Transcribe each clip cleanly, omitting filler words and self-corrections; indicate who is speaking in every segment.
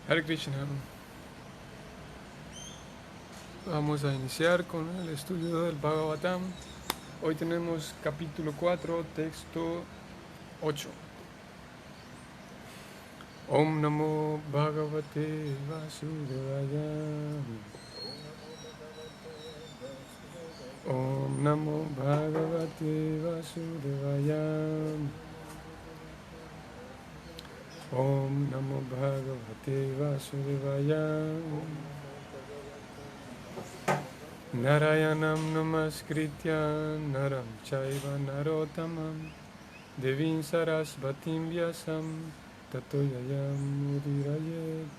Speaker 1: Hare Krishna. Vamos a iniciar con el estudio del Bhagavatam. Hoy tenemos capítulo 4, texto 8. Om Namo Bhagavate Vasudevaya. Om Namo Bhagavate Vasudevaya. Om Namo Bhagavate Vasudevaya. Narayanam Namaskritya Naram Chaiva Narottamam Devim Sarasvatim Vyasam Tato Yayam Udirayet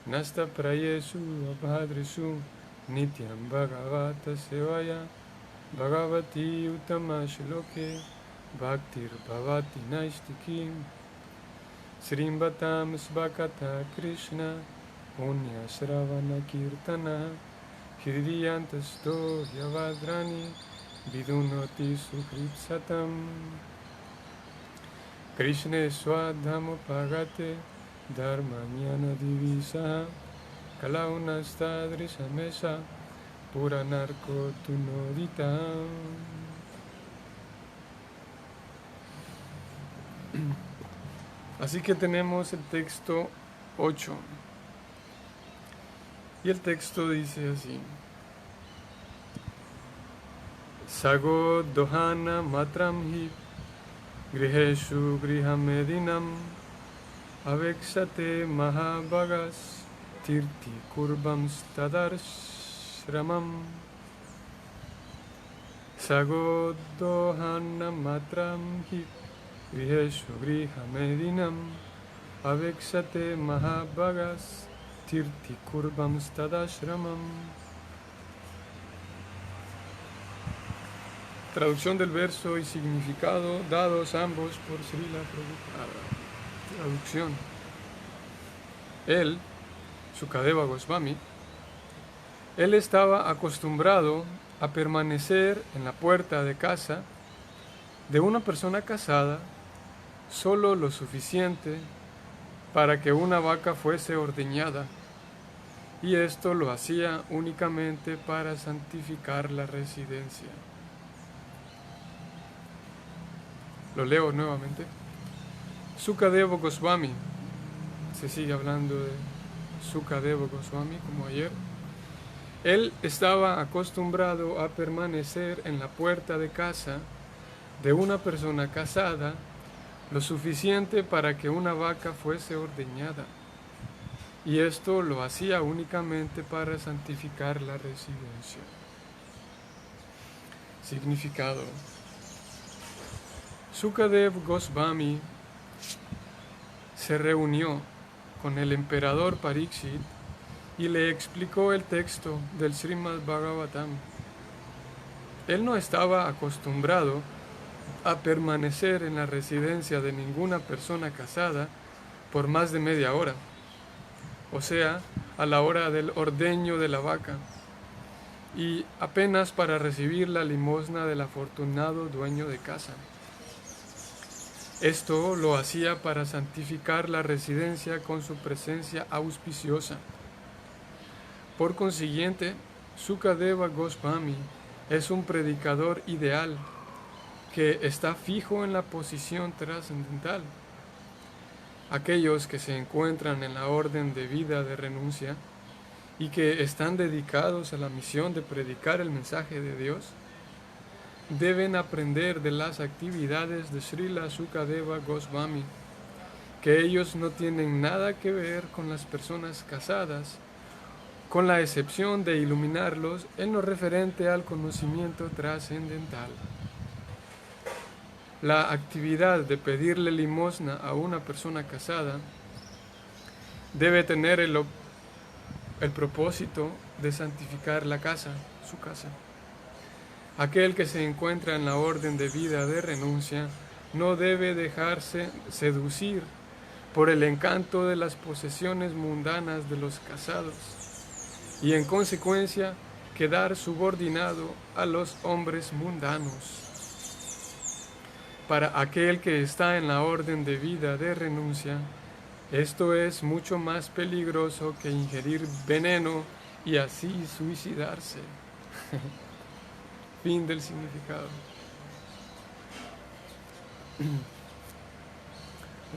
Speaker 1: Nasta Prayesu Abhadresu Nityam Bhagavata Sevaya Bhagavati Uttama Shloke Bhaktir Bhavati Naishtikim Srimbatam Svakata Krishna Punya Shravana Kirtana Hridiyantasto Yavadrani Vidunoti Sukripsatam Krishna Swadhamo Pagate Dharmanyana Divisa Kalaunastadrisamesa Puranarko Tunodita. Así que tenemos el texto 8. Y el texto dice así: Sago dohana matram hi griheshu grihamedinam avexate mahabhagas tirti kurbam stadarshramam. Sago dohana matram hi griheshu grihamedinam avexate mahabhagas Tirti Kurbam Stadashramam. Traducción del verso y significado dados ambos por Srila Prabhupada. Traducción. Él, Sukadeva Goswami, él estaba acostumbrado a permanecer en la puerta de casa de una persona casada solo lo suficiente para que una vaca fuese ordeñada, y esto lo hacía únicamente para santificar la residencia. Lo leo nuevamente. Sukadeva Goswami, se sigue hablando de Sukadeva Goswami como ayer, él estaba acostumbrado a permanecer en la puerta de casa de una persona casada lo suficiente para que una vaca fuese ordeñada, y esto lo hacía únicamente para santificar la residencia. Significado. Sukadeva Goswami se reunió con el emperador Parikshit y le explicó el texto del Srimad Bhagavatam. Él no estaba acostumbrado a permanecer en la residencia de ninguna persona casada por más de media hora, o sea, a la hora del ordeño de la vaca, y apenas para recibir la limosna del afortunado dueño de casa. Esto lo hacía para santificar la residencia con su presencia auspiciosa. Por consiguiente, Sukadeva Goswami es un predicador ideal que está fijo en la posición trascendental. Aquellos que se encuentran en la orden de vida de renuncia y que están dedicados a la misión de predicar el mensaje de Dios, deben aprender de las actividades de Srila Sukadeva Goswami, que ellos no tienen nada que ver con las personas casadas, con la excepción de iluminarlos en lo referente al conocimiento trascendental. La actividad de pedirle limosna a una persona casada debe tener el propósito de santificar la casa, su casa. Aquel que se encuentra en la orden de vida de renuncia no debe dejarse seducir por el encanto de las posesiones mundanas de los casados y en consecuencia quedar subordinado a los hombres mundanos. Para aquel que está en la orden de vida de renuncia, Esto es mucho más peligroso que ingerir veneno y así suicidarse. Fin del significado. Un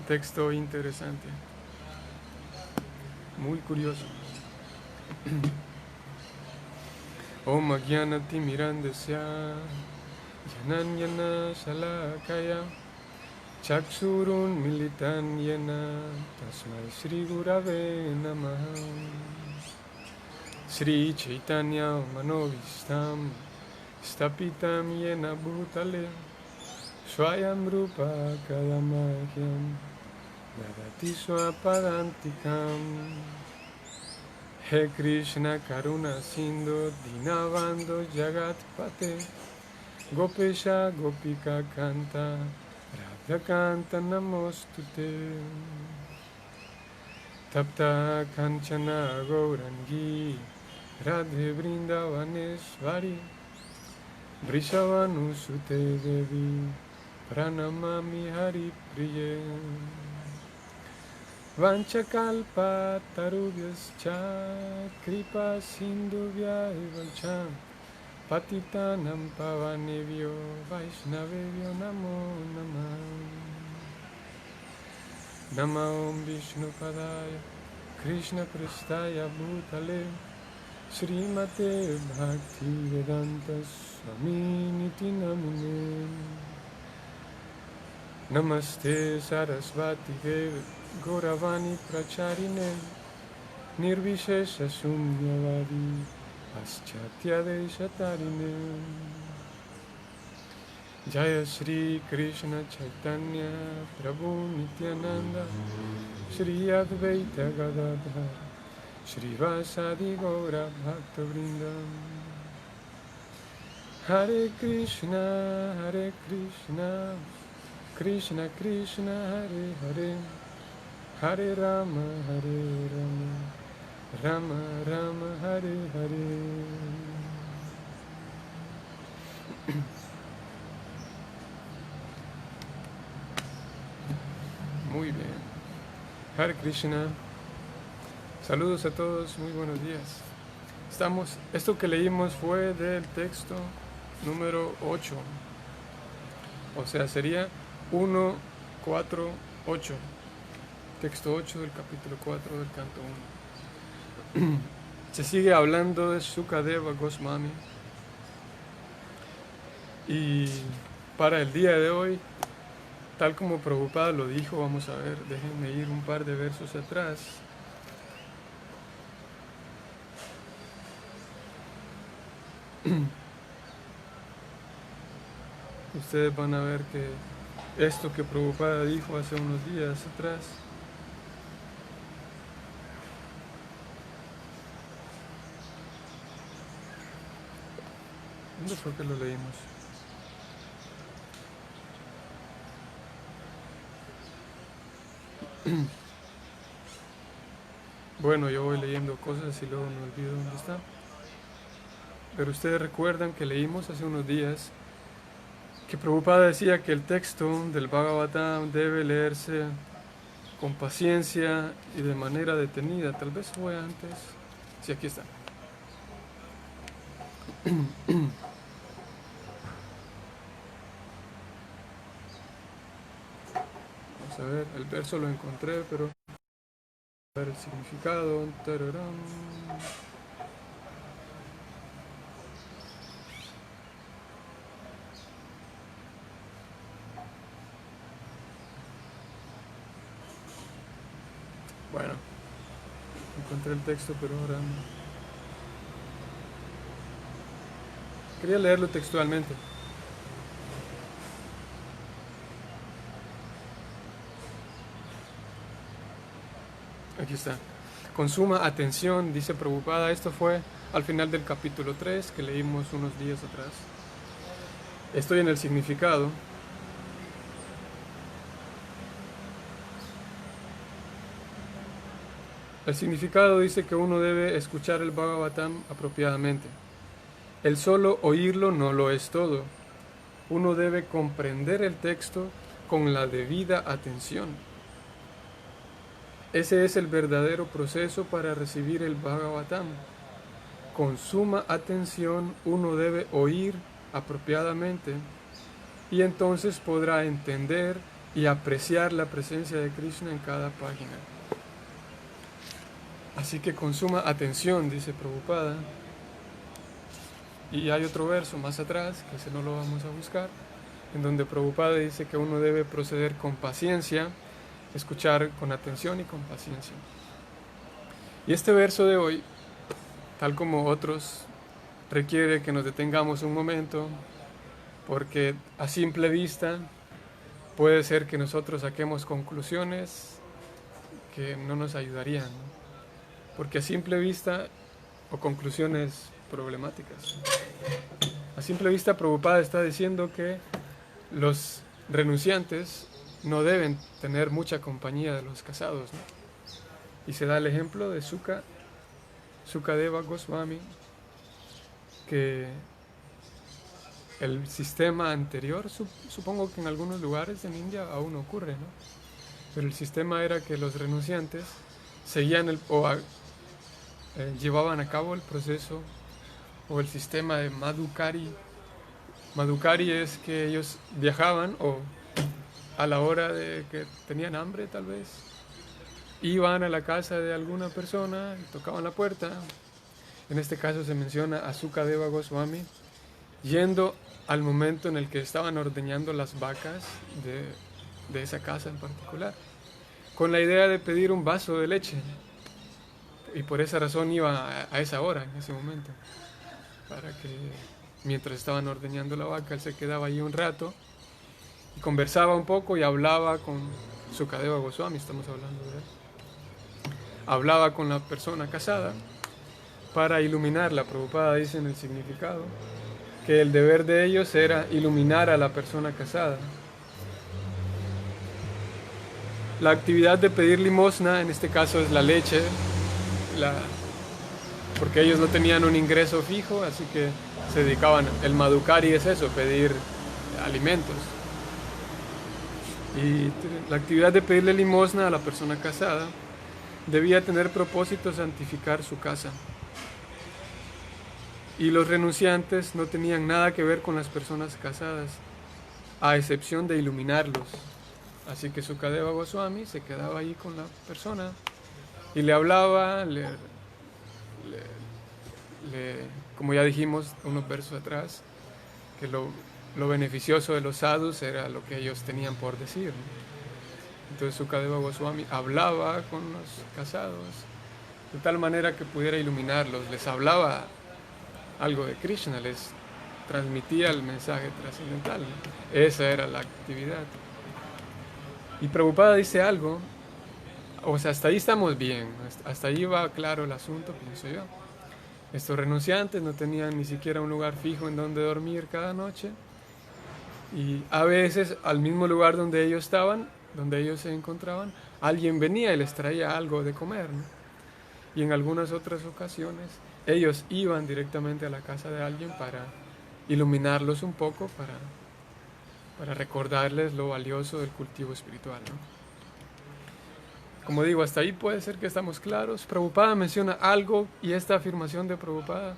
Speaker 1: texto interesante, muy curioso. Om Agyanati Mirandasya Jananyana Shalakaya Chaksurun Militan Yena Tasmai Shri Gurave Namaha. Shri Chaitanya Manovistam Stapitam Yena Bhutale Swayam Rupa Kadamahyam Dadati Swapadantikam. He Krishna Karuna Sindhu Dinavando Jagat Pate Gopesha Gopika Kanta Radha Kanta Namostute. Tapta Kanchana Gaurangi Radhe Vrindavaneshvari Vrishavanusute Devi Pranamami Hari Priye. Vanchakalpa tarubhyascha kripa sindhuvya evacha patitanam pavanebhyo vaishnavebhyo namo namah. Namo Om Vishnupadaya Krishna Prestaya Bhutale Srimate Bhaktivedanta Swami Niti Namine. Namaste Sarasvati Devi Gauravani Pracharine Nirvishesha Sunyavadi Paschatya Deshatarine. Jaya Shri Krishna Chaitanya Prabhu Nityananda Shri Advaita Gadadhar Shri Vasadi Gaura Bhakta Vrindam. Hare Krishna Krishna Krishna Hare Hare Hare Rama Rama Rama Hare Hare. Muy bien. Hare Krishna. Saludos a todos, muy buenos días. Esto que leímos fue del texto número 8. O sea, sería 1, 4, 8. Texto 8 del capítulo 4 del canto 1. Se sigue hablando de Sukadeva Goswami. Y para el día de hoy, tal como Prabhupada lo dijo, vamos a ver, déjenme ir un par de versos atrás. Ustedes van a ver que esto que Prabhupada dijo hace unos días atrás ¿dónde fue que lo leímos? Bueno, yo voy leyendo cosas y luego me olvido dónde está. Pero ustedes recuerdan que leímos hace unos días que Prabhupada decía que el texto del Bhagavatam debe leerse con paciencia y de manera detenida. Tal vez fue antes. Sí, aquí está. Vamos a ver, el verso lo encontré, pero a ver el significado. Tararán. Bueno, encontré el texto, pero ahora no. Quería leerlo textualmente. Aquí está. Con suma atención, dice Prabhupada, esto fue al final del capítulo 3 que leímos unos días atrás. Estoy en el significado. El significado dice que uno debe escuchar el Bhagavatam apropiadamente. El solo oírlo no lo es todo. Uno debe comprender el texto con la debida atención. Ese es el verdadero proceso para recibir el Bhagavatam. Con suma atención uno debe oír apropiadamente y entonces podrá entender y apreciar la presencia de Krishna en cada página. Así que con suma atención, dice Prabhupada. Y hay otro verso más atrás, que ese no lo vamos a buscar, en donde Prabhupada dice que uno debe proceder con paciencia, escuchar con atención y con paciencia. Y este verso de hoy, tal como otros, requiere que nos detengamos un momento, porque a simple vista puede ser que nosotros saquemos conclusiones que no nos ayudarían, ¿no? Porque a simple vista, o conclusiones problemáticas. A simple vista, Prabhupada está diciendo que los renunciantes no deben tener mucha compañía de los casados, ¿no? Y se da el ejemplo de Sukadeva Goswami, que el sistema anterior, supongo que en algunos lugares en India aún ocurre, ¿no? Pero el sistema era que los renunciantes seguían llevaban a cabo el proceso o el sistema de Madhukari. Madhukari es que ellos viajaban o a la hora de que tenían hambre tal vez, iban a la casa de alguna persona y tocaban la puerta. En este caso se menciona a Sukadeva Goswami yendo al momento en el que estaban ordeñando las vacas de esa casa en particular, con la idea de pedir un vaso de leche. Y por esa razón iba a esa hora, en ese momento, para que mientras estaban ordeñando la vaca, él se quedaba allí un rato y conversaba un poco y hablaba con Sukadeva Goswami, estamos hablando de él. Hablaba con la persona casada para iluminarla. Prabhupada dice en el significado que el deber de ellos era iluminar a la persona casada. La actividad de pedir limosna, en este caso es la leche, porque ellos no tenían un ingreso fijo, así que se dedicaban, el madhukari es eso, pedir alimentos. Y la actividad de pedirle limosna a la persona casada debía tener propósito santificar su casa. Y los renunciantes no tenían nada que ver con las personas casadas, a excepción de iluminarlos. Así que Sukadeva Goswami se quedaba ahí con la persona y le hablaba, como ya dijimos unos versos atrás, que lo beneficioso de los sadhus era lo que ellos tenían por decir, ¿no? Entonces Sukadeva Goswami hablaba con los casados de tal manera que pudiera iluminarlos, les hablaba algo de Krishna, les transmitía el mensaje trascendental, ¿no? Esa era la actividad. Y Prabhupada dice algo, o sea, hasta ahí estamos bien, hasta ahí va claro el asunto, pienso yo. Estos renunciantes no tenían ni siquiera un lugar fijo en donde dormir cada noche, y a veces al mismo lugar donde ellos estaban, donde ellos se encontraban, alguien venía y les traía algo de comer, ¿no? Y en algunas otras ocasiones ellos iban directamente a la casa de alguien para iluminarlos un poco, para recordarles lo valioso del cultivo espiritual, ¿no? Como digo, hasta ahí puede ser que estamos claros. Prabhupada menciona algo y esta afirmación de Prabhupada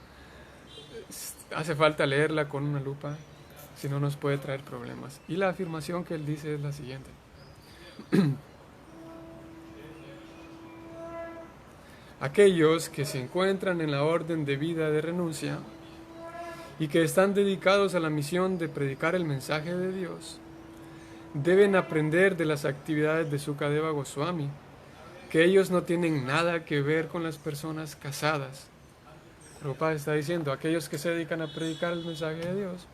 Speaker 1: hace falta leerla con una lupa, si no nos puede traer problemas. Y la afirmación que él dice es la siguiente. Aquellos que se encuentran en la orden de vida de renuncia y que están dedicados a la misión de predicar el mensaje de Dios, deben aprender de las actividades de Sukadeva Goswami, que ellos no tienen nada que ver con las personas casadas. Prabhupada está diciendo, aquellos que se dedican a predicar el mensaje de Dios,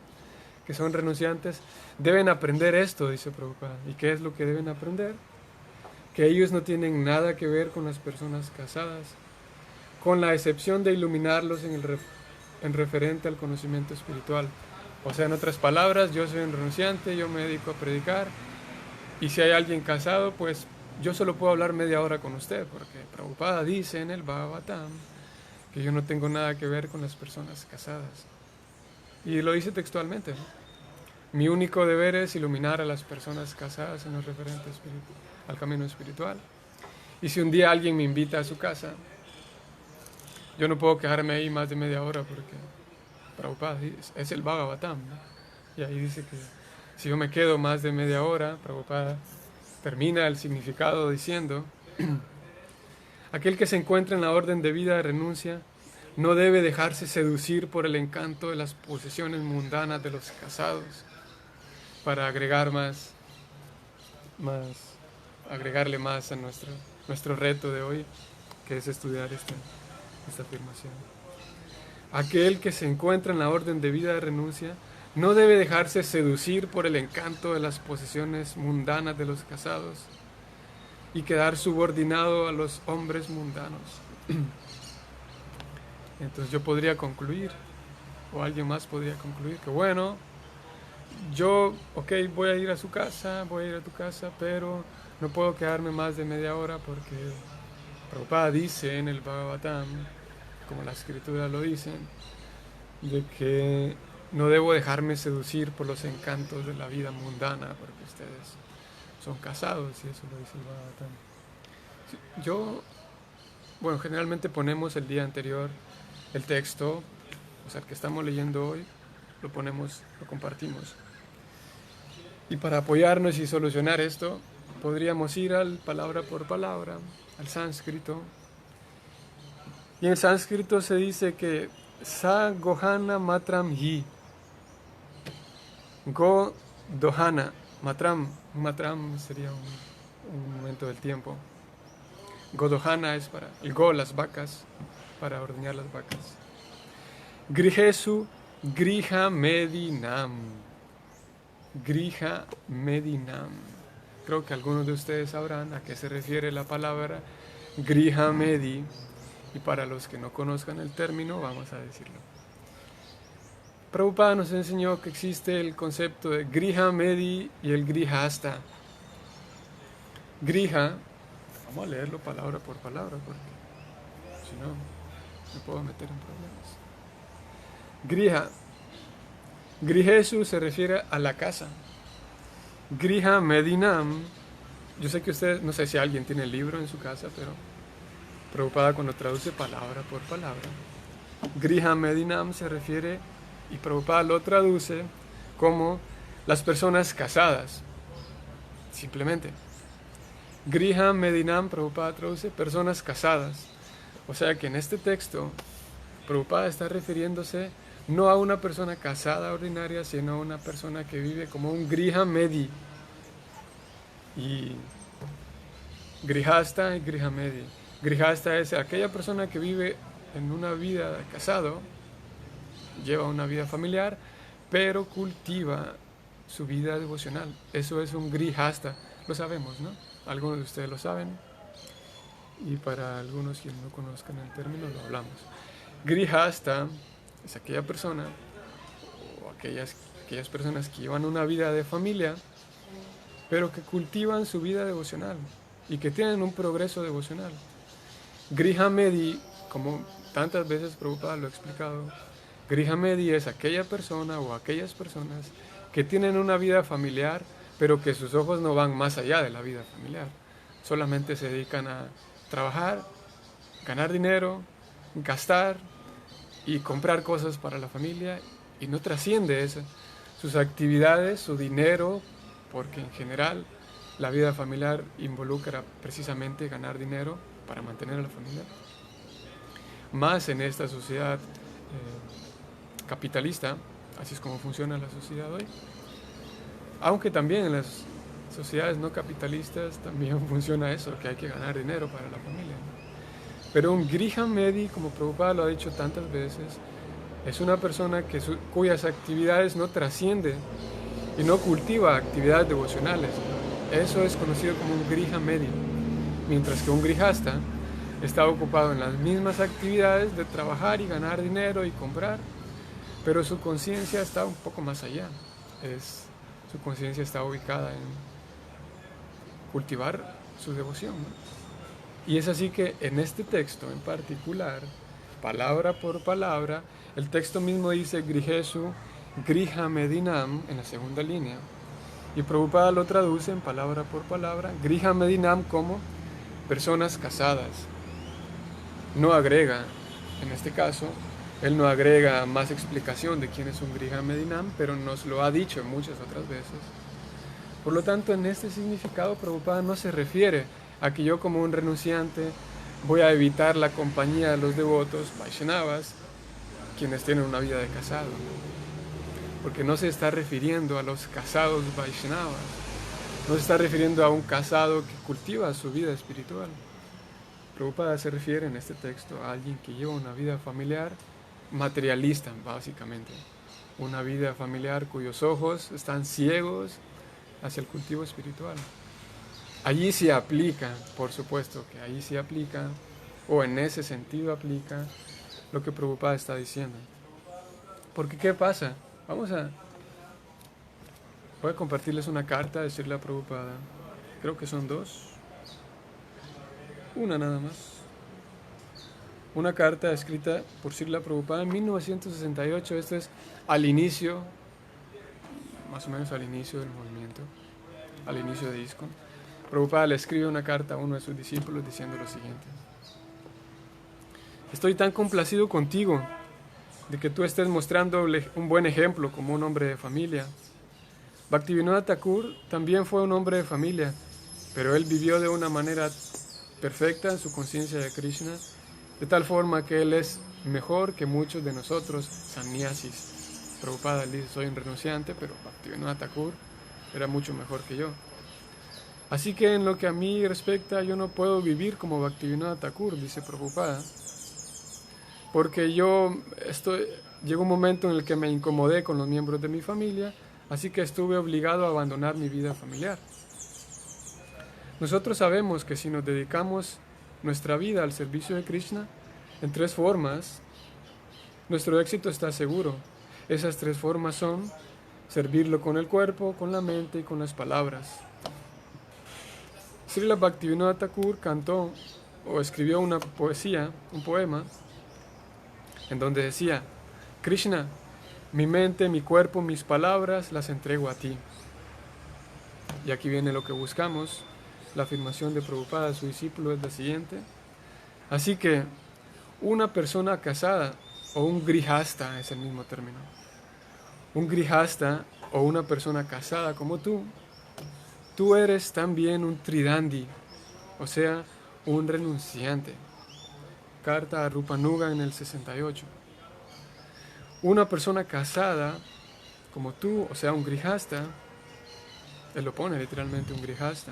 Speaker 1: que son renunciantes, deben aprender esto, dice Prabhupada. ¿Y qué es lo que deben aprender? Que ellos no tienen nada que ver con las personas casadas, con la excepción de iluminarlos en referente al conocimiento espiritual. O sea, en otras palabras, yo soy un renunciante, yo me dedico a predicar, y si hay alguien casado, pues yo solo puedo hablar media hora con usted, porque Prabhupada dice en el Bhagavatam que yo no tengo nada que ver con las personas casadas. Y lo dice textualmente, ¿no? Mi único deber es iluminar a las personas casadas en lo referente al camino espiritual. Y si un día alguien me invita a su casa, yo no puedo quedarme ahí más de media hora porque Prabhupada es el Bhagavatam, ¿no? Y ahí dice que si yo me quedo más de media hora, Prabhupada termina el significado diciendo: aquel que se encuentra en la orden de vida de renuncia no debe dejarse seducir por el encanto de las posesiones mundanas de los casados para agregarle más a nuestro reto de hoy, que es estudiar esta afirmación. Aquel que se encuentra en la orden de vida de renuncia no debe dejarse seducir por el encanto de las posesiones mundanas de los casados y quedar subordinado a los hombres mundanos. Entonces yo podría concluir, o alguien más podría concluir, que bueno, yo, voy a ir a su casa, voy a ir a tu casa, pero no puedo quedarme más de media hora porque Prabhupada dice en el Bhagavatam, como la escritura lo dice, de que no debo dejarme seducir por los encantos de la vida mundana, porque ustedes son casados, y eso lo dice el Bhagavatam. Generalmente ponemos el día anterior el texto, o sea, el que estamos leyendo hoy, lo compartimos. Y para apoyarnos y solucionar esto, podríamos ir al palabra por palabra, al sánscrito. Y en el sánscrito se dice que Sa Gohana Matram Hi. Go Dohana Matram. Matram sería un momento del tiempo. Godohana es para el go, las vacas, para ordeñar las vacas. Grihesu Griha Medinam. Griha Medinam. Creo que algunos de ustedes sabrán a qué se refiere la palabra Griha Medi. Y para los que no conozcan el término, vamos a decirlo. Prabhupada nos enseñó que existe el concepto de Griha Medi y el Grihasta. Griha, vamos a leerlo palabra por palabra porque si no me puedo meter en problemas. Griha. Grihesu se refiere a la casa. Griha Medinam, yo sé que ustedes, no sé si alguien tiene el libro en su casa, pero Prabhupada cuando traduce palabra por palabra, Griha Medinam se refiere, y Prabhupada lo traduce como las personas casadas, simplemente. Griha Medinam, Prabhupada traduce personas casadas. O sea que en este texto, Prabhupada está refiriéndose no a una persona casada ordinaria, sino a una persona que vive como un Griha Medi. Y Grihasta y Griha Medi. Grihasta es aquella persona que vive en una vida de casado, lleva una vida familiar, pero cultiva su vida devocional. Eso es un Grihasta. Lo sabemos, ¿no? Algunos de ustedes lo saben. Y para algunos que no conozcan el término, lo hablamos. Grihasta es aquella persona, o aquellas personas que llevan una vida de familia, pero que cultivan su vida devocional y que tienen un progreso devocional. Griha Medi, como tantas veces Prabhupada lo ha explicado, Griha Medi es aquella persona o aquellas personas que tienen una vida familiar, pero que sus ojos no van más allá de la vida familiar. Solamente se dedican a trabajar, ganar dinero, gastar y comprar cosas para la familia, y no trasciende eso. Sus actividades, su dinero, porque en general la vida familiar involucra precisamente ganar dinero para mantener a la familia. Más en esta sociedad capitalista, así es como funciona la sociedad hoy. Aunque también en las sociedades no capitalistas también funciona eso, que hay que ganar dinero para la familia. Pero un Griha Medi, como Prabhupada lo ha dicho tantas veces, es una persona cuyas actividades no trascienden y no cultiva actividades devocionales. Eso es conocido como un Griha Medi. Mientras que un Grihasta está ocupado en las mismas actividades de trabajar y ganar dinero y comprar, pero su conciencia está un poco más allá. Su conciencia está ubicada en cultivar su devoción, ¿no? Y es así que en este texto en particular, palabra por palabra, el texto mismo dice Grihesu Griha Medinam en la segunda línea, y Prabhupada lo traduce en palabra por palabra, Griha Medinam como personas casadas. No agrega, en este caso, él no agrega más explicación de quién es un Griha Medinam, pero nos lo ha dicho muchas otras veces. Por lo tanto, en este significado, Prabhupada no se refiere a que yo como un renunciante voy a evitar la compañía de los devotos Vaishnavas, quienes tienen una vida de casado. Porque no se está refiriendo a los casados Vaishnavas, no se está refiriendo a un casado que cultiva su vida espiritual. Prabhupada se refiere en este texto a alguien que lleva una vida familiar materialista, básicamente. Una vida familiar cuyos ojos están ciegos hacia el cultivo espiritual. Allí se aplica, por supuesto que allí se aplica, o en ese sentido aplica, lo que Prabhupada está diciendo. Porque ¿qué pasa? Voy a compartirles una carta, decirle a Prabhupada. Creo que son dos. Una nada más. Una carta escrita por Srila Prabhupada en 1968. Esto es al inicio, más o menos al inicio del movimiento, al inicio de ISKCON. Prabhupada le escribe una carta a uno de sus discípulos diciendo lo siguiente: estoy tan complacido contigo de que tú estés mostrando un buen ejemplo como un hombre de familia. Bhaktivinoda Thakur también fue un hombre de familia, pero él vivió de una manera perfecta en su conciencia de Krishna, de tal forma que él es mejor que muchos de nosotros sannyasis. Prabhupada dice: soy un renunciante, pero Bhaktivinoda Thakur era mucho mejor que yo. Así que en lo que a mí respecta, yo no puedo vivir como Bhaktivinoda Thakur, dice Prabhupada, porque llegó un momento en el que me incomodé con los miembros de mi familia, así que estuve obligado a abandonar mi vida familiar. Nosotros sabemos que si nos dedicamos nuestra vida al servicio de Krishna, en 3 formas, nuestro éxito está seguro. Esas 3 formas son servirlo con el cuerpo, con la mente y con las palabras. Srila Bhaktivinoda Thakur cantó o escribió una poesía, un poema, en donde decía: Krishna, mi mente, mi cuerpo, mis palabras las entrego a ti. Y aquí viene lo que buscamos. La afirmación de Prabhupada a su discípulo es la siguiente: así que una persona casada, o un grihasta es el mismo término, un grihasta o una persona casada como tú eres también un tridandi, o sea, un renunciante. Carta a Rupanuga en el 68. Una persona casada como tú, o sea, un grihasta, él lo pone literalmente, un grihasta.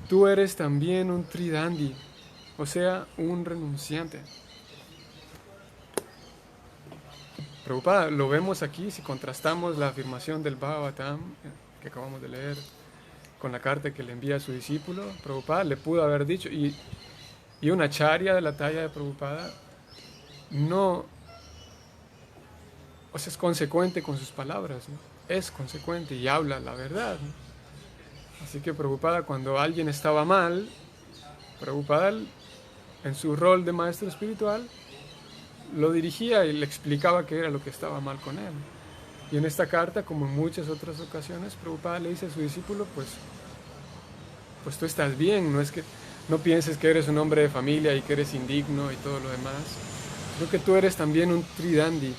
Speaker 1: Tú eres también un tridandi, o sea, un renunciante. Prabhupada, lo vemos aquí si contrastamos la afirmación del Bhagavatam que acabamos de leer con la carta que le envía a su discípulo. Prabhupada le pudo haber dicho, y una acharya de la talla de Prabhupada no, o sea, es consecuente con sus palabras, ¿no? Es consecuente y habla la verdad, ¿no? Así que Prabhupada, cuando alguien estaba mal, Prabhupada, en su rol de maestro espiritual, lo dirigía y le explicaba qué era lo que estaba mal con él. Y en esta carta, como en muchas otras ocasiones, Prabhupada le dice a su discípulo: pues tú estás bien, no pienses que eres un hombre de familia y que eres indigno y todo lo demás. Creo que tú eres también un tridandi,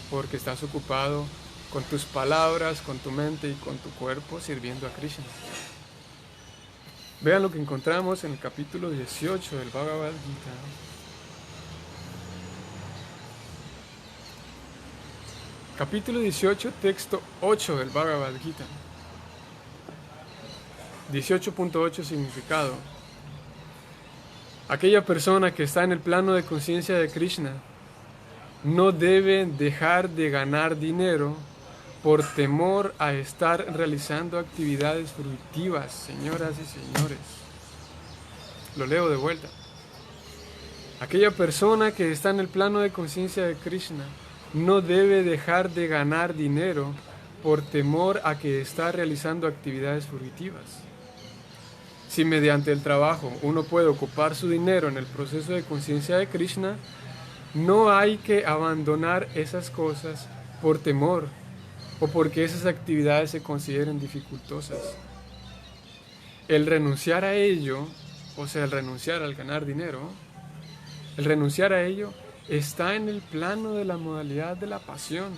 Speaker 1: porque estás ocupado con tus palabras, con tu mente y con tu cuerpo sirviendo a Krishna. Vean lo que encontramos en el capítulo 18 del Bhagavad Gita. Capítulo 18, texto 8 del Bhagavad Gita. 18.8 significado: aquella persona que está en el plano de conciencia de Krishna no debe dejar de ganar dinero por temor a estar realizando actividades fructivas, señoras y señores. Lo leo de vuelta. Aquella persona que está en el plano de conciencia de Krishna no debe dejar de ganar dinero por temor a que está realizando actividades fructivas. Si mediante el trabajo uno puede ocupar su dinero en el proceso de conciencia de Krishna, no hay que abandonar esas cosas por temor o porque esas actividades se consideren dificultosas. El renunciar a ello o sea, el renunciar al ganar dinero, el renunciar a ello está en el plano de la modalidad de la pasión.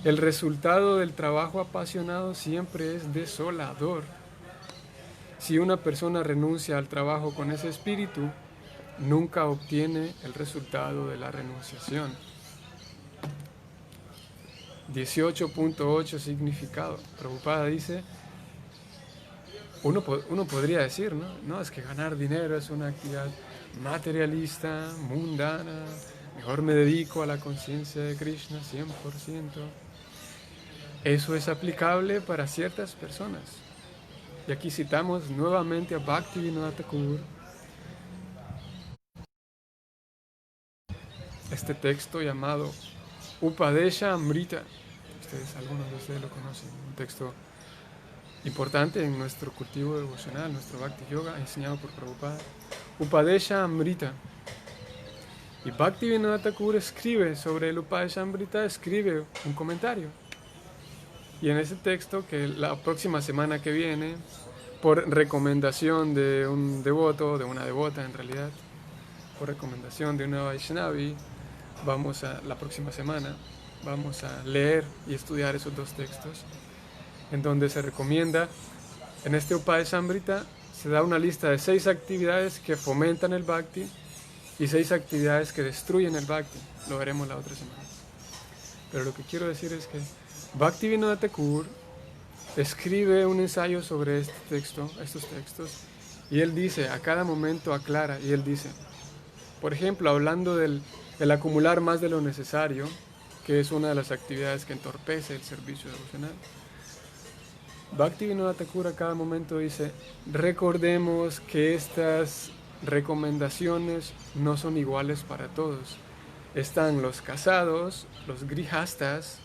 Speaker 1: El resultado del trabajo apasionado siempre es desolador. Si una persona renuncia al trabajo con ese espíritu, nunca obtiene el resultado de la renunciación. 18.8 significado. Prabhupada dice, uno podría decir, ¿no? Es que ganar dinero es una actividad materialista, mundana, mejor me dedico a la conciencia de Krishna 100%. Eso es aplicable para ciertas personas. Y aquí citamos nuevamente a Bhaktivinoda Thakur, este texto llamado Upadesha Amrita. Algunos de ustedes lo conocen, un texto importante en nuestro cultivo devocional, nuestro Bhakti Yoga, enseñado por Prabhupada. Upadesha Amrita. Y Bhaktivinoda Thakur escribe sobre el Upadesha Amrita, escribe un comentario. Y en ese texto, que la próxima semana que viene, por recomendación de un devoto, de una devota en realidad, por recomendación de una Vaishnavi, la próxima semana, vamos a leer y estudiar esos dos textos, en donde se recomienda, en este Upadesha Amrita, se da una lista de 6 actividades que fomentan el Bhakti y 6 actividades que destruyen el Bhakti. Lo veremos la otra semana. Pero lo que quiero decir es que Bhaktivinoda Thakur escribe un ensayo sobre estos textos, y él dice, a cada momento aclara, y él dice, por ejemplo, hablando del acumular más de lo necesario, que es una de las actividades que entorpece el servicio devocional, Bhaktivinoda Thakur a cada momento dice, recordemos que estas recomendaciones no son iguales para todos. Están los casados, los grihastas,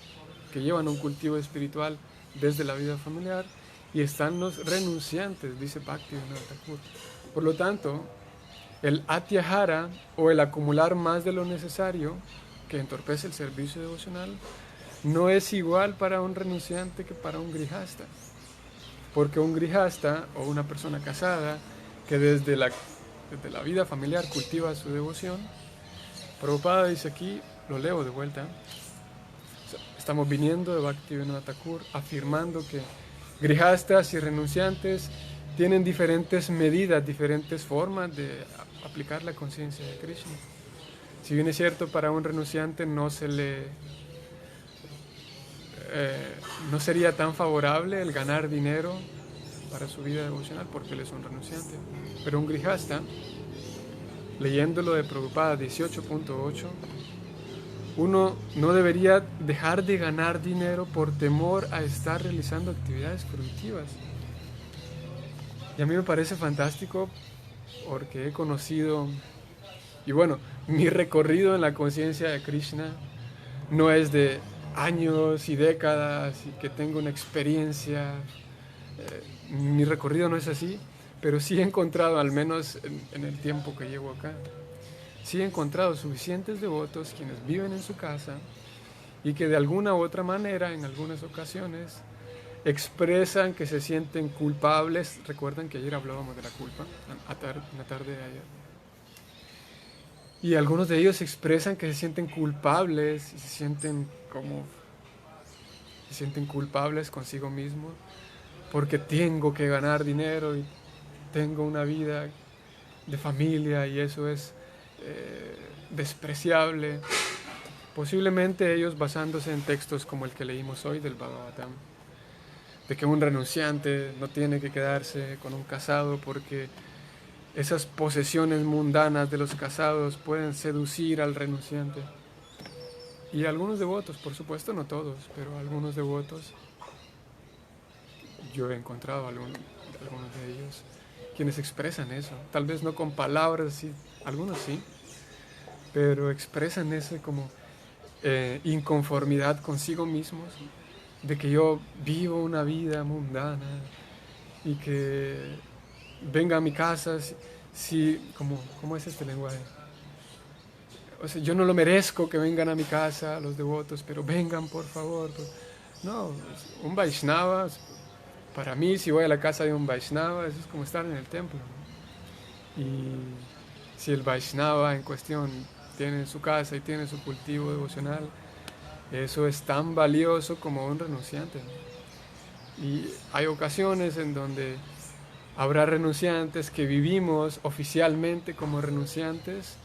Speaker 1: que llevan un cultivo espiritual desde la vida familiar, y están los renunciantes, dice Bhaktivinoda Thakur. Por lo tanto, el atyahara, o el acumular más de lo necesario, que entorpece el servicio devocional, no es igual para un renunciante que para un grihasta. Porque un grihasta, o una persona casada, que desde la vida familiar cultiva su devoción, Prabhupada dice aquí, lo leo de vuelta, estamos viniendo de Bhaktivinoda Thakur, afirmando que grihastas y renunciantes tienen diferentes medidas, diferentes formas de aplicar la conciencia de Krishna. Si bien es cierto, para un renunciante no sería tan favorable el ganar dinero para su vida devocional, porque él es un renunciante. Pero un grihasta, leyéndolo de Prabhupada 18.8, uno no debería dejar de ganar dinero por temor a estar realizando actividades productivas. Y a mí me parece fantástico, porque he conocido, y bueno, mi recorrido en la conciencia de Krishna no es de años y décadas y que tengo una experiencia, mi recorrido no es así, pero sí he encontrado, al menos en el tiempo que llevo acá, sí he encontrado suficientes devotos quienes viven en su casa y que de alguna u otra manera, en algunas ocasiones, expresan que se sienten culpables. Recuerdan que ayer hablábamos de la culpa, en la tarde de ayer. Y algunos de ellos expresan que se sienten culpables y se sienten culpables consigo mismos porque tengo que ganar dinero y tengo una vida de familia y eso es despreciable. Posiblemente ellos basándose en textos como el que leímos hoy del Bhagavatam, de que un renunciante no tiene que quedarse con un casado porque esas posesiones mundanas de los casados pueden seducir al renunciante. Y algunos devotos, por supuesto no todos, pero algunos devotos, yo he encontrado algunos de ellos, quienes expresan eso, tal vez no con palabras así, algunos sí, pero expresan ese como inconformidad consigo mismos, de que yo vivo una vida mundana y que venga a mi casa, ¿cómo es este lenguaje? O sea, yo no lo merezco que vengan a mi casa los devotos, pero vengan por favor. No, un Vaishnava, para mí si voy a la casa de un Vaishnava, eso es como estar en el templo, ¿no? Y si el Vaishnava en cuestión tiene su casa y tiene su cultivo devocional, eso es tan valioso como un renunciante, ¿no? Y hay ocasiones en donde habrá renunciantes que vivimos oficialmente como renunciantes,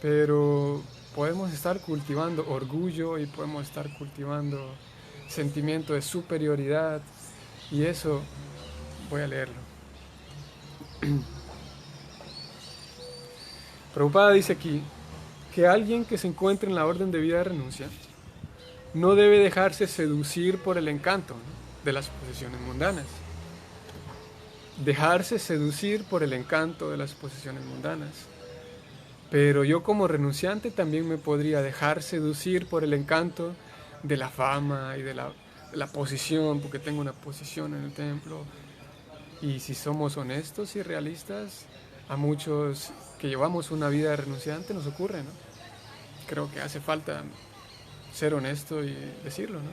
Speaker 1: pero podemos estar cultivando orgullo y podemos estar cultivando sentimiento de superioridad, y eso voy a leerlo. Prabhupada dice aquí que alguien que se encuentre en la orden de vida de renuncia no debe dejarse seducir por el encanto, ¿no?, de las posesiones mundanas. Dejarse seducir por el encanto de las posesiones mundanas. Pero yo como renunciante también me podría dejar seducir por el encanto de la fama y de la posición, porque tengo una posición en el templo. Y si somos honestos y realistas, a muchos que llevamos una vida de renunciante nos ocurre, ¿no? Creo que hace falta ser honesto y decirlo, ¿no?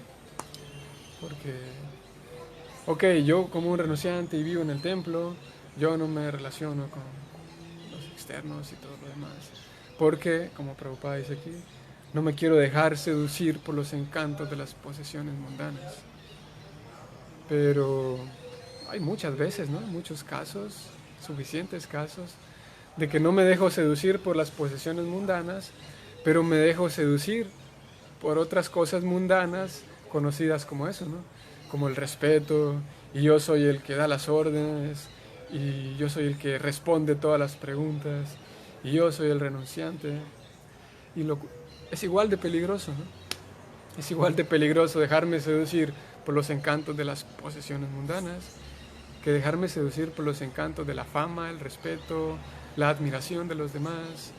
Speaker 1: Porque, ok, yo como un renunciante y vivo en el templo, yo no me relaciono con los externos y todo lo demás. Porque, como Prabhupada dice aquí, no me quiero dejar seducir por los encantos de las posesiones mundanas. Pero hay muchas veces, ¿no? Muchos casos, suficientes casos, de que no me dejo seducir por las posesiones mundanas, pero me dejo seducir por otras cosas mundanas conocidas como eso, ¿no? Como el respeto, y yo soy el que da las órdenes, y yo soy el que responde todas las preguntas, y yo soy el renunciante. Y es igual de peligroso, ¿no? Es igual de peligroso dejarme seducir por los encantos de las posesiones mundanas que dejarme seducir por los encantos de la fama, el respeto, la admiración de los demás.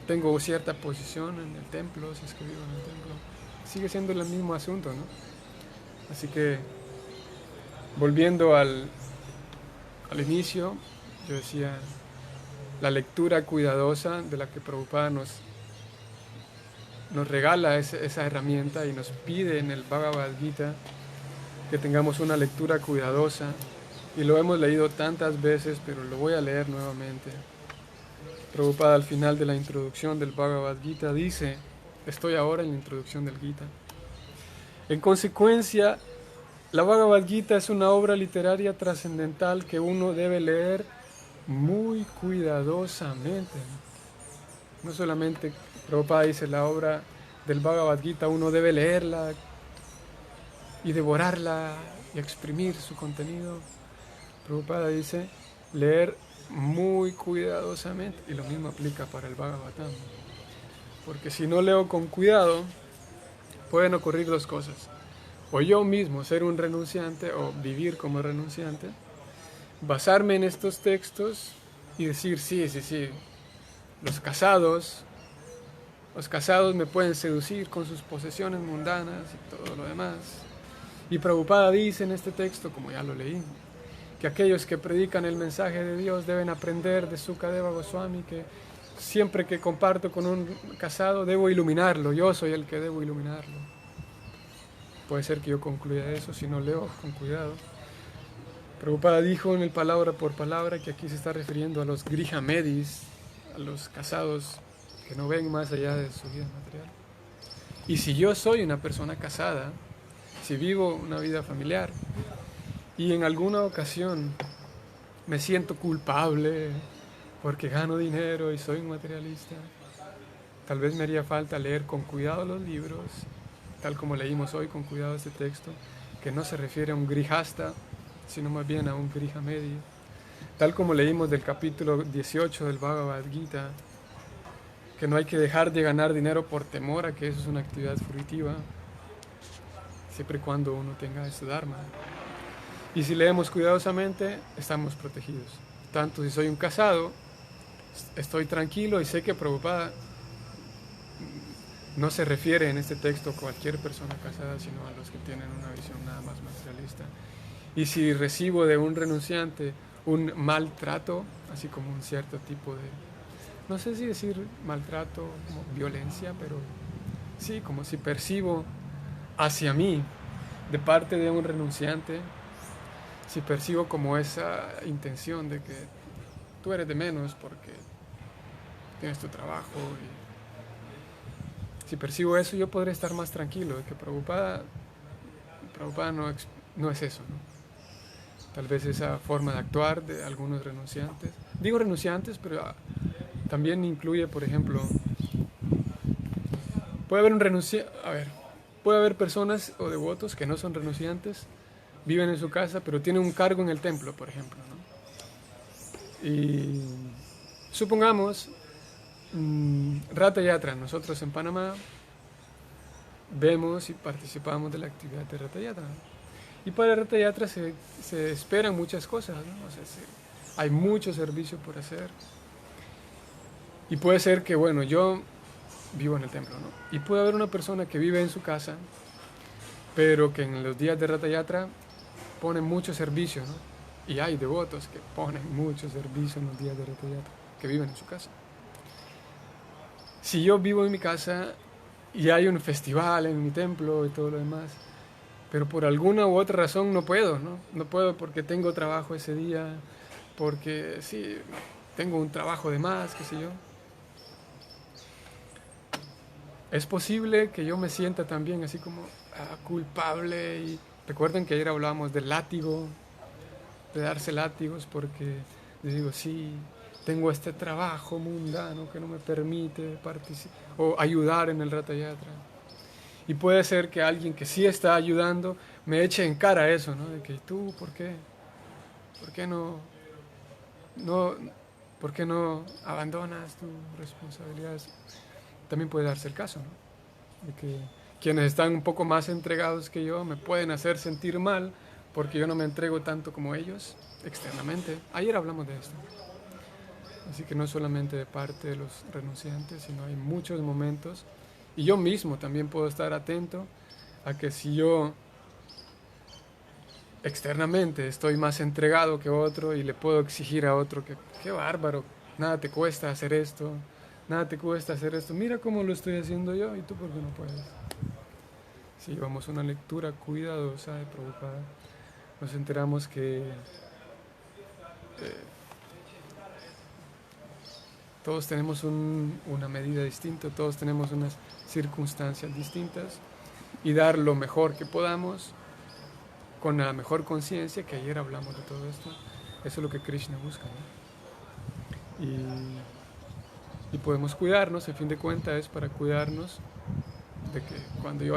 Speaker 1: Tengo cierta posición en el templo, si es que vivo en el templo. Sigue siendo el mismo asunto, ¿no? Así que, volviendo al inicio, yo decía, la lectura cuidadosa de la que Prabhupada nos regala esa herramienta y nos pide en el Bhagavad Gita que tengamos una lectura cuidadosa, y lo hemos leído tantas veces, pero lo voy a leer nuevamente. Prabhupada al final de la introducción del Bhagavad Gita dice, estoy ahora en la introducción del Gita. En consecuencia, la Bhagavad Gita es una obra literaria trascendental que uno debe leer muy cuidadosamente. No solamente, Prabhupada dice, la obra del Bhagavad Gita uno debe leerla y devorarla y exprimir su contenido. Prabhupada dice, leer muy cuidadosamente, y lo mismo aplica para el Bhagavatam. Porque si no leo con cuidado, pueden ocurrir dos cosas. O yo mismo ser un renunciante o vivir como renunciante, basarme en estos textos y decir, sí, los casados me pueden seducir con sus posesiones mundanas y todo lo demás. Y Prabhupada dice en este texto, como ya lo leí, que aquellos que predican el mensaje de Dios deben aprender de Sukadeva Goswami que siempre que comparto con un casado debo iluminarlo, yo soy el que debo iluminarlo. Puede ser que yo concluya eso si no leo con cuidado. Prabhupada dijo en el palabra por palabra que aquí se está refiriendo a los grihamedis, a los casados que no ven más allá de su vida material. Y si yo soy una persona casada, si vivo una vida familiar y en alguna ocasión me siento culpable porque gano dinero y soy un materialista, tal vez me haría falta leer con cuidado los libros, tal como leímos hoy con cuidado este texto, que no se refiere a un grihasta, sino más bien a un grihamedi, tal como leímos del capítulo 18 del Bhagavad Gita, que no hay que dejar de ganar dinero por temor a que eso es una actividad fruitiva, siempre y cuando uno tenga ese dharma. Y si leemos cuidadosamente, estamos protegidos. Tanto si soy un casado, estoy tranquilo y sé que Prabhupada no se refiere en este texto a cualquier persona casada, sino a los que tienen una visión nada más materialista. Y si recibo de un renunciante un maltrato, así como un cierto tipo de, no sé si decir maltrato, como violencia, pero sí, como si percibo hacia mí, de parte de un renunciante, si percibo como esa intención de que tú eres de menos porque tienes tu trabajo. Y si percibo eso, yo podré estar más tranquilo, de que Prabhupada no es eso, ¿no? Tal vez esa forma de actuar de algunos renunciantes. Digo renunciantes, pero también incluye, por ejemplo, puede haber personas o devotos que no son renunciantes, viven en su casa, pero tienen un cargo en el templo, por ejemplo, ¿no? Y supongamos, Ratha Yatra, nosotros en Panamá vemos y participamos de la actividad de Ratha Yatra. Y para Ratha Yatra se esperan muchas cosas, ¿no? O sea, hay mucho servicio por hacer. Y puede ser que, bueno, yo vivo en el templo, ¿no? Y puede haber una persona que vive en su casa, pero que en los días de Ratha Yatra pone mucho servicio, ¿no? Y hay devotos que ponen mucho servicio en los días de Ratha Yatra, que viven en su casa. Si yo vivo en mi casa y hay un festival en mi templo y todo lo demás, pero por alguna u otra razón no puedo, ¿no? No puedo porque tengo trabajo ese día, porque sí, tengo un trabajo de más, qué sé yo. Es posible que yo me sienta también así como culpable. Y recuerden que ayer hablábamos del látigo, de darse látigos, porque les digo, sí, tengo este trabajo mundano que no me permite participar o ayudar en el Ratha Yatra. Y puede ser que alguien que sí está ayudando me eche en cara eso, ¿no? De que tú, ¿por qué? ¿Por qué ¿por qué no abandonas tus responsabilidades? También puede darse el caso, ¿no? De que quienes están un poco más entregados que yo me pueden hacer sentir mal porque yo no me entrego tanto como ellos externamente. Ayer hablamos de esto. Así que no solamente de parte de los renunciantes, sino hay muchos momentos. Y yo mismo también puedo estar atento a que si yo externamente estoy más entregado que otro y le puedo exigir a otro que, qué bárbaro, nada te cuesta hacer esto, nada te cuesta hacer esto, mira cómo lo estoy haciendo yo y tú por qué no puedes. Si llevamos una lectura cuidadosa de Prabhupada, nos enteramos que todos tenemos una medida distinta, todos tenemos unas circunstancias distintas y dar lo mejor que podamos con la mejor conciencia, que ayer hablamos de todo esto. Eso es lo que Krishna busca, ¿no? Y podemos cuidarnos, en fin de cuentas es para cuidarnos de que cuando yo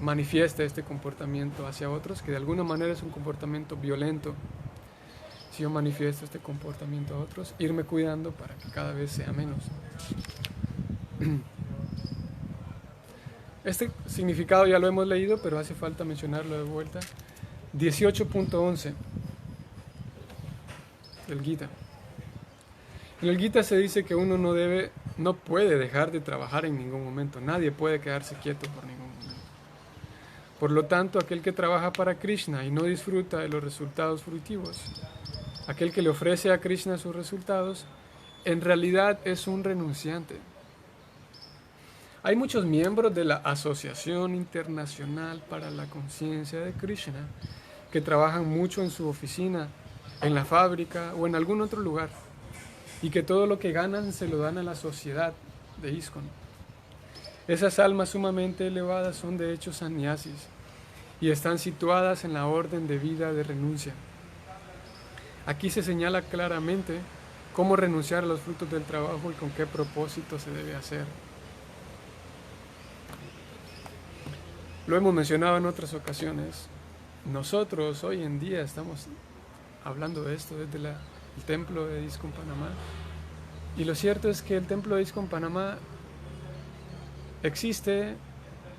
Speaker 1: manifieste este comportamiento hacia otros, que de alguna manera es un comportamiento violento, si yo manifiesto este comportamiento a otros, irme cuidando para que cada vez sea menos. Este significado ya lo hemos leído, pero hace falta mencionarlo de vuelta. 18.11 del Gita. En el Gita se dice que uno no puede dejar de trabajar en ningún momento. Nadie puede quedarse quieto por ningún momento. Por lo tanto, aquel que trabaja para Krishna y no disfruta de los resultados fruitivos, aquel que le ofrece a Krishna sus resultados, en realidad es un renunciante. Hay muchos miembros de la Asociación Internacional para la Conciencia de Krishna que trabajan mucho en su oficina, en la fábrica o en algún otro lugar, y que todo lo que ganan se lo dan a la sociedad de ISKCON. Esas almas sumamente elevadas son de hecho sannyasis y están situadas en la orden de vida de renuncia. Aquí se señala claramente cómo renunciar a los frutos del trabajo y con qué propósito se debe hacer. Lo hemos mencionado en otras ocasiones. Nosotros hoy en día estamos hablando de esto desde el templo de ISKCON Panamá. Y lo cierto es que el templo de ISKCON Panamá existe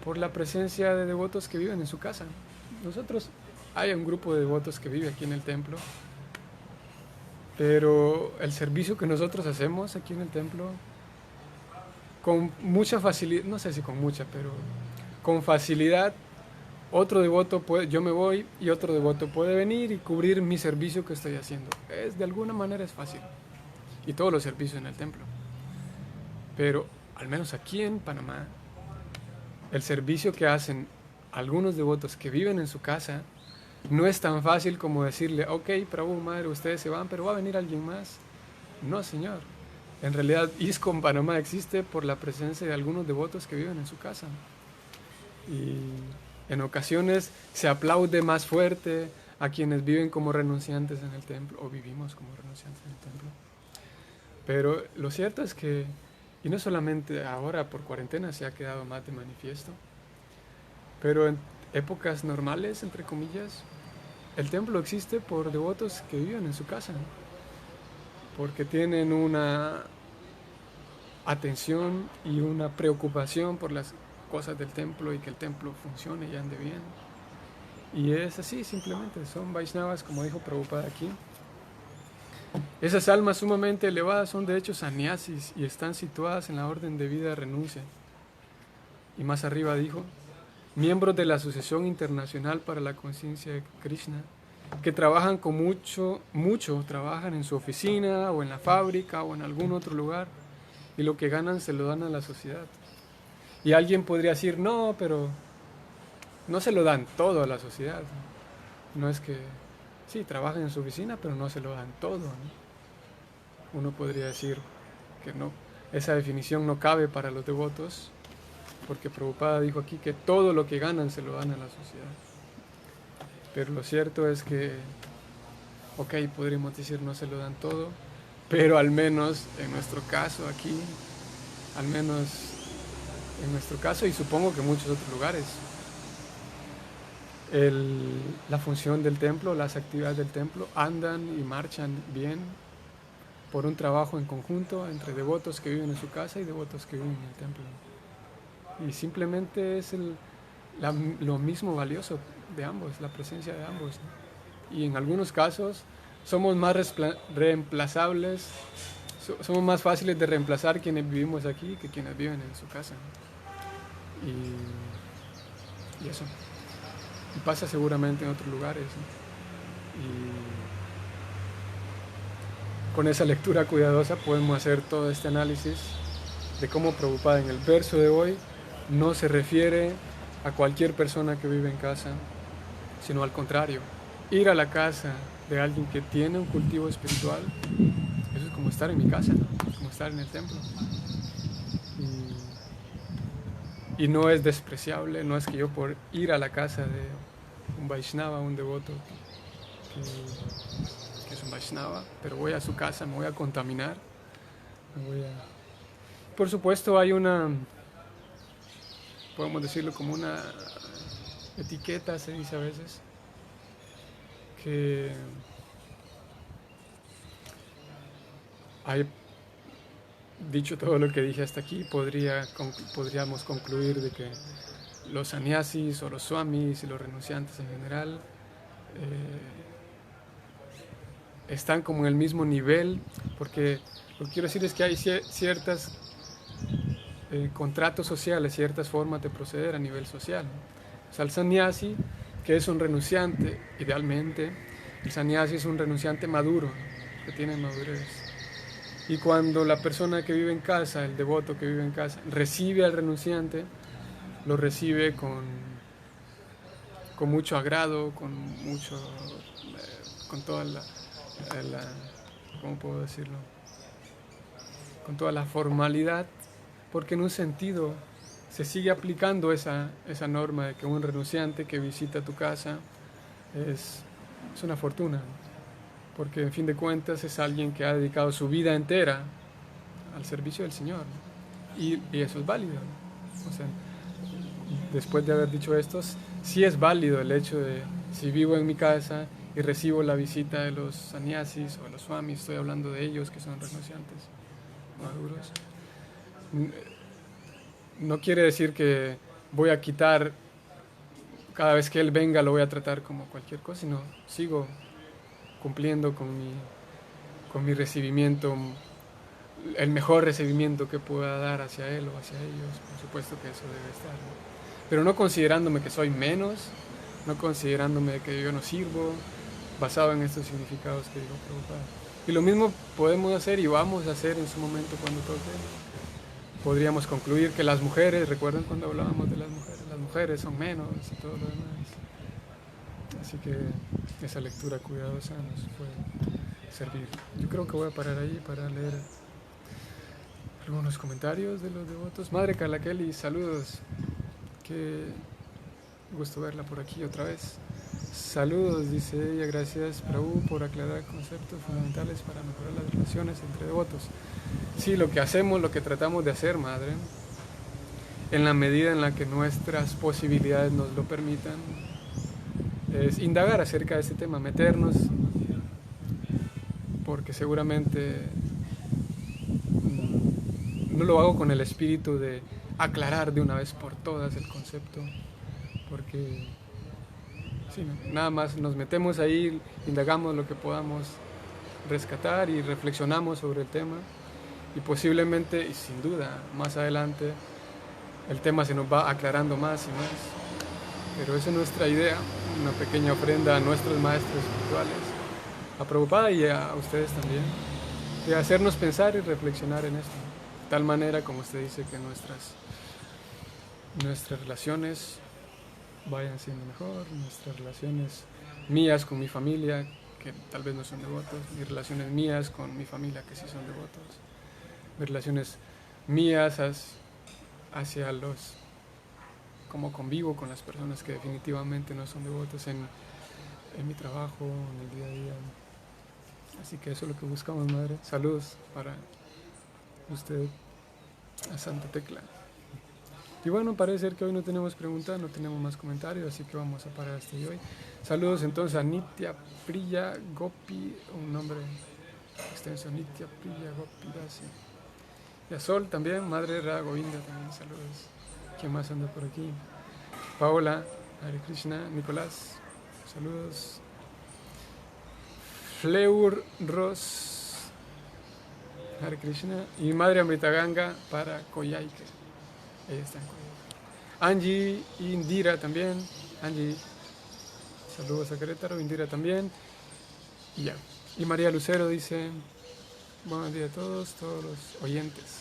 Speaker 1: por la presencia de devotos que viven en su casa. Hay un grupo de devotos que vive aquí en el templo, pero el servicio que nosotros hacemos aquí en el templo, con mucha facilidad, no sé si con mucha, pero con facilidad, otro devoto yo me voy y otro devoto puede venir y cubrir mi servicio que estoy haciendo. De alguna manera es fácil. Y todos los servicios en el templo. Pero, al menos aquí en Panamá, el servicio que hacen algunos devotos que viven en su casa no es tan fácil como decirle, ok, Prabhu, madre, ustedes se van, pero va a venir alguien más. No, señor. En realidad, ISKCON Panamá existe por la presencia de algunos devotos que viven en su casa. Y en ocasiones se aplaude más fuerte a quienes viven como renunciantes en el templo, o vivimos como renunciantes en el templo. Pero lo cierto es que, y no solamente ahora por cuarentena se ha quedado más de manifiesto, pero en épocas normales, entre comillas, el templo existe por devotos que viven en su casa, porque tienen una atención y una preocupación por las cosas del templo y que el templo funcione y ande bien. Y es así, simplemente, son Vaishnavas, como dijo Prabhupada aquí. Esas almas sumamente elevadas son de hecho sannyasis y están situadas en la orden de vida de renuncia. Y más arriba dijo, miembros de la Asociación Internacional para la Conciencia de Krishna, que trabajan con mucho, trabajan en su oficina o en la fábrica o en algún otro lugar, y lo que ganan se lo dan a la sociedad. Y alguien podría decir, no, pero no se lo dan todo a la sociedad. No es que, sí, trabajan en su oficina, pero no se lo dan todo, ¿no? Uno podría decir que no, esa definición no cabe para los devotos, porque Prabhupada dijo aquí que todo lo que ganan se lo dan a la sociedad. Pero lo cierto es que, ok, podríamos decir no se lo dan todo, pero al menos en nuestro caso aquí, al menos en nuestro caso y supongo que en muchos otros lugares, la función del templo, las actividades del templo andan y marchan bien por un trabajo en conjunto entre devotos que viven en su casa y devotos que viven en el templo. Y simplemente es lo mismo valioso de ambos, la presencia de ambos, ¿no? Y en algunos casos somos más reemplazables, somos más fáciles de reemplazar quienes vivimos aquí que quienes viven en su casa, ¿no? Y eso. Y pasa seguramente en otros lugares, ¿no? Y con esa lectura cuidadosa podemos hacer todo este análisis de cómo Prabhupada en el verso de hoy no se refiere a cualquier persona que vive en casa, sino al contrario, ir a la casa de alguien que tiene un cultivo espiritual, eso es como estar en mi casa, ¿no? Como estar en el templo. Y no es despreciable, no es que yo por ir a la casa de un Vaishnava, un devoto que es un Vaishnava, pero voy a su casa, me voy a contaminar, Por supuesto hay una, podemos decirlo como una etiqueta, se dice a veces, que hay, dicho todo lo que dije hasta aquí, podríamos concluir de que los sannyasis o los swamis y los renunciantes en general están como en el mismo nivel, porque lo que quiero decir es que hay ciertos contratos sociales, ciertas formas de proceder a nivel social. O sea, el sannyasi, que es un renunciante, idealmente, el sannyasi es un renunciante maduro, que tiene madurez. Y cuando la persona que vive en casa, el devoto que vive en casa, recibe al renunciante, lo recibe con mucho agrado, con toda ¿cómo puedo decirlo? Con toda la formalidad, porque en un sentido se sigue aplicando esa norma de que un renunciante que visita tu casa es una fortuna, porque en fin de cuentas es alguien que ha dedicado su vida entera al servicio del Señor, y eso es válido. O sea, después de haber dicho esto, sí es válido el hecho de, si vivo en mi casa y recibo la visita de los sannyasis o de los swamis, estoy hablando de ellos que son renunciantes maduros, no quiere decir que voy a quitar, cada vez que él venga lo voy a tratar como cualquier cosa, sino sigo cumpliendo con mi recibimiento, el mejor recibimiento que pueda dar hacia él o hacia ellos. Por supuesto que eso debe estar, ¿no? Pero no considerándome que soy menos, no considerándome que yo no sirvo, basado en estos significados que dijo Prabhupada. Y lo mismo podemos hacer y vamos a hacer en su momento cuando toque. Podríamos concluir que las mujeres, ¿recuerdan cuando hablábamos de las mujeres son menos y todo lo demás? Así que esa lectura cuidadosa nos fue servir. Yo creo que voy a parar ahí para leer algunos comentarios de los devotos. Madre Carla Kelly, saludos. Qué gusto verla por aquí otra vez. Saludos, dice ella, gracias Prabhu por aclarar conceptos fundamentales para mejorar las relaciones entre devotos. Sí, lo que hacemos, lo que tratamos de hacer, madre, en la medida en la que nuestras posibilidades nos lo permitan, es indagar acerca de este tema, meternos, porque seguramente no lo hago con el espíritu de aclarar de una vez por todas el concepto, porque sí, nada más nos metemos ahí, indagamos lo que podamos rescatar y reflexionamos sobre el tema, y posiblemente y sin duda más adelante el tema se nos va aclarando más y más, pero esa es nuestra idea, una pequeña ofrenda a nuestros maestros espirituales, a Prabhupada y a ustedes también, de hacernos pensar y reflexionar en esto, de tal manera, como usted dice, que nuestras relaciones vayan siendo mejor, nuestras relaciones mías con mi familia, que tal vez no son devotos, mis relaciones mías con mi familia, que sí son devotos, mis relaciones mías hacia los, como convivo con las personas que definitivamente no son devotos en mi trabajo, en el día a día. Así que eso es lo que buscamos, madre. Saludos para usted a Santa Tecla. Y bueno, parece ser que hoy no tenemos preguntas, no tenemos más comentarios, así que vamos a parar hasta hoy. Saludos entonces a Nitya Priya Gopi, un nombre extenso, Nitya Priya Gopi Dasi. Y a Sol también, Madre Ra Govinda también, saludos. ¿Quién más anda por aquí? Paola, Hare Krishna, Nicolás, saludos. Fleur Ross, Hare Krishna. Y Madre Amrita Ganga para Koyaike. Ella está en Koyaike. Angie y Indira también. Angie, saludos a Querétaro. Indira también. Y ya. Y María Lucero dice: buenos días a todos los oyentes.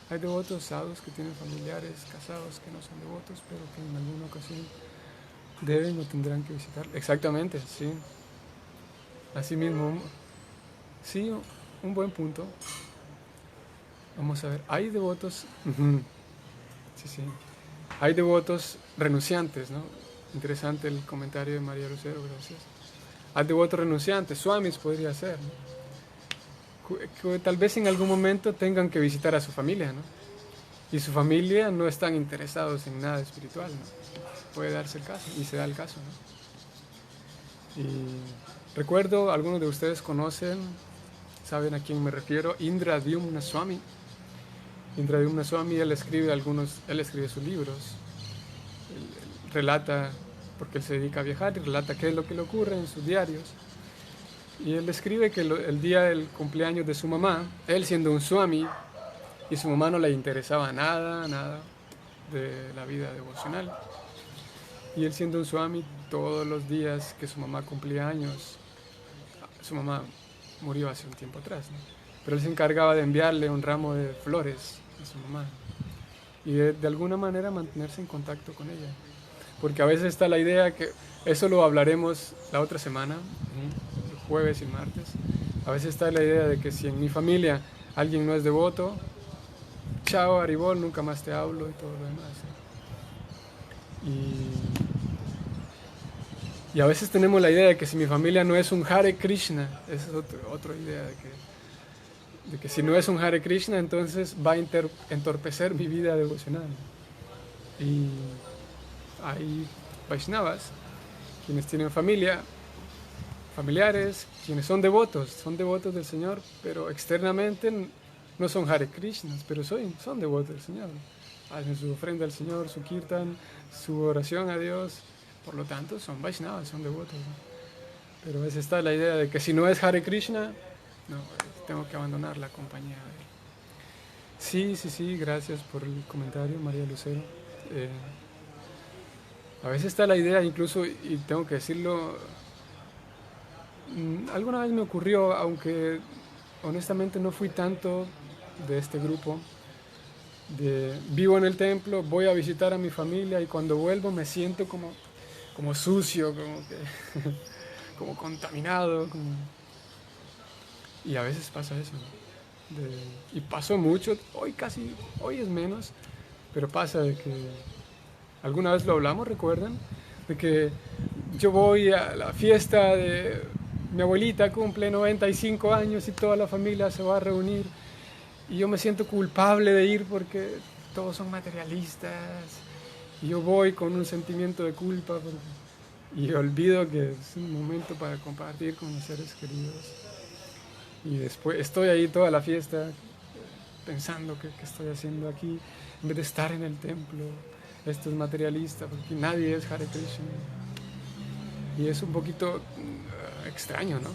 Speaker 1: Hay devotos sadhus que tienen familiares casados que no son devotos, pero que en alguna ocasión deben o tendrán que visitar. Exactamente, sí. Así mismo, sí, un buen punto. Vamos a ver, hay devotos, sí, sí, hay devotos renunciantes, ¿no? Interesante el comentario de María Lucero, gracias. Hay devotos renunciantes, swamis podría ser, ¿no? Que tal vez en algún momento tengan que visitar a su familia, ¿no? Y su familia no están interesados en nada espiritual, ¿no? Puede darse el caso, y se da el caso, ¿no? Y recuerdo, algunos de ustedes conocen, saben a quién me refiero, Indra Dyumna Swami. Indra Dyumna Swami, él escribe sus libros, él relata, porque él se dedica a viajar, y relata qué es lo que le ocurre en sus diarios. Y él escribe que el día del cumpleaños de su mamá, él siendo un Swami, y su mamá no le interesaba nada de la vida devocional. Y él siendo un Swami, todos los días que su mamá cumplía años, su mamá murió hace un tiempo atrás, ¿no? Pero él se encargaba de enviarle un ramo de flores a su mamá y de alguna manera mantenerse en contacto con ella. Porque a veces está la idea que, eso lo hablaremos la otra semana, el jueves y el martes, a veces está la idea de que si en mi familia alguien no es devoto, chao Haribol, nunca más te hablo y todo lo demás, ¿no? Y a veces tenemos la idea de que si mi familia no es un Hare Krishna, esa es otra idea de que si no es un Hare Krishna, entonces va a entorpecer mi vida devocional. Y hay Vaishnavas, quienes tienen familiares, quienes son devotos del Señor, pero externamente no son Hare Krishnas, pero son devotos del Señor. Hacen su ofrenda al Señor, su kirtan, su oración a Dios. Por lo tanto, son Vaishnavas, son devotos, ¿no? Pero a veces está la idea de que si no es Hare Krishna, no, tengo que abandonar la compañía de él. Sí, gracias por el comentario, María Lucero. A veces está la idea, incluso, y tengo que decirlo, alguna vez me ocurrió, aunque honestamente no fui tanto de este grupo, vivo en el templo, voy a visitar a mi familia y cuando vuelvo me siento como sucio, como contaminado, Y a veces pasa eso, ¿no? Y pasó mucho, hoy es menos, pero pasa de que, alguna vez lo hablamos, ¿recuerdan? De que yo voy a la fiesta de mi abuelita, cumple 95 años y toda la familia se va a reunir y yo me siento culpable de ir porque todos son materialistas y yo voy con un sentimiento de culpa y olvido que es un momento para compartir con mis seres queridos. Y después estoy ahí toda la fiesta pensando qué estoy haciendo aquí en vez de estar en el templo. Esto es materialista porque nadie es Hare Krishna. Y es un poquito extraño, ¿no?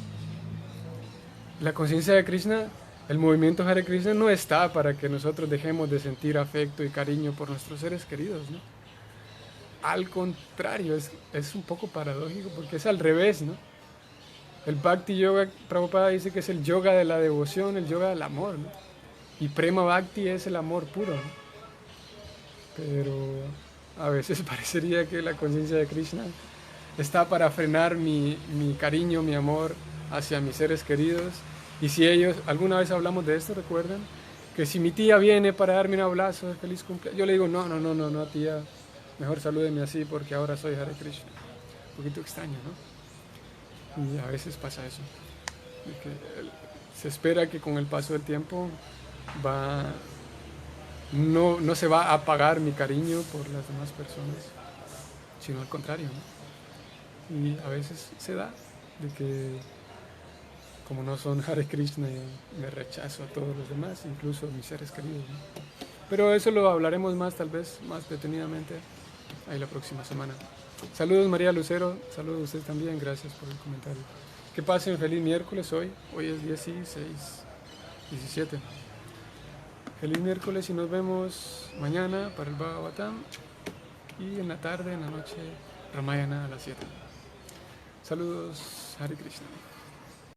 Speaker 1: La conciencia de Krishna, el movimiento Hare Krishna no está para que nosotros dejemos de sentir afecto y cariño por nuestros seres queridos, ¿no? Al contrario, es un poco paradójico porque es al revés, ¿no? El Bhakti Yoga, Prabhupada dice que es el yoga de la devoción, el yoga del amor, ¿no? Y Prema Bhakti es el amor puro, ¿no? Pero a veces parecería que la conciencia de Krishna está para frenar mi cariño, mi amor hacia mis seres queridos. Y si ellos, alguna vez hablamos de esto, ¿recuerdan? Que si mi tía viene para darme un abrazo de feliz cumpleaños, yo le digo, no, tía, mejor salúdeme así porque ahora soy Hare Krishna. Un poquito extraño, ¿no? Y a veces pasa eso. Que se espera que con el paso del tiempo no se va a apagar mi cariño por las demás personas, sino al contrario, ¿no? Y a veces se da de que como no son Hare Krishna, me rechazo a todos los demás, incluso a mis seres queridos, ¿no? Pero eso lo hablaremos más, tal vez, más detenidamente, ahí la próxima semana. Saludos María Lucero, saludos a ustedes también, gracias por el comentario. Que pasen feliz miércoles hoy es 17. Feliz miércoles y nos vemos mañana para el Bhagavatam y en la tarde, en la noche, Ramayana a las 7. Saludos, Hare Krishna.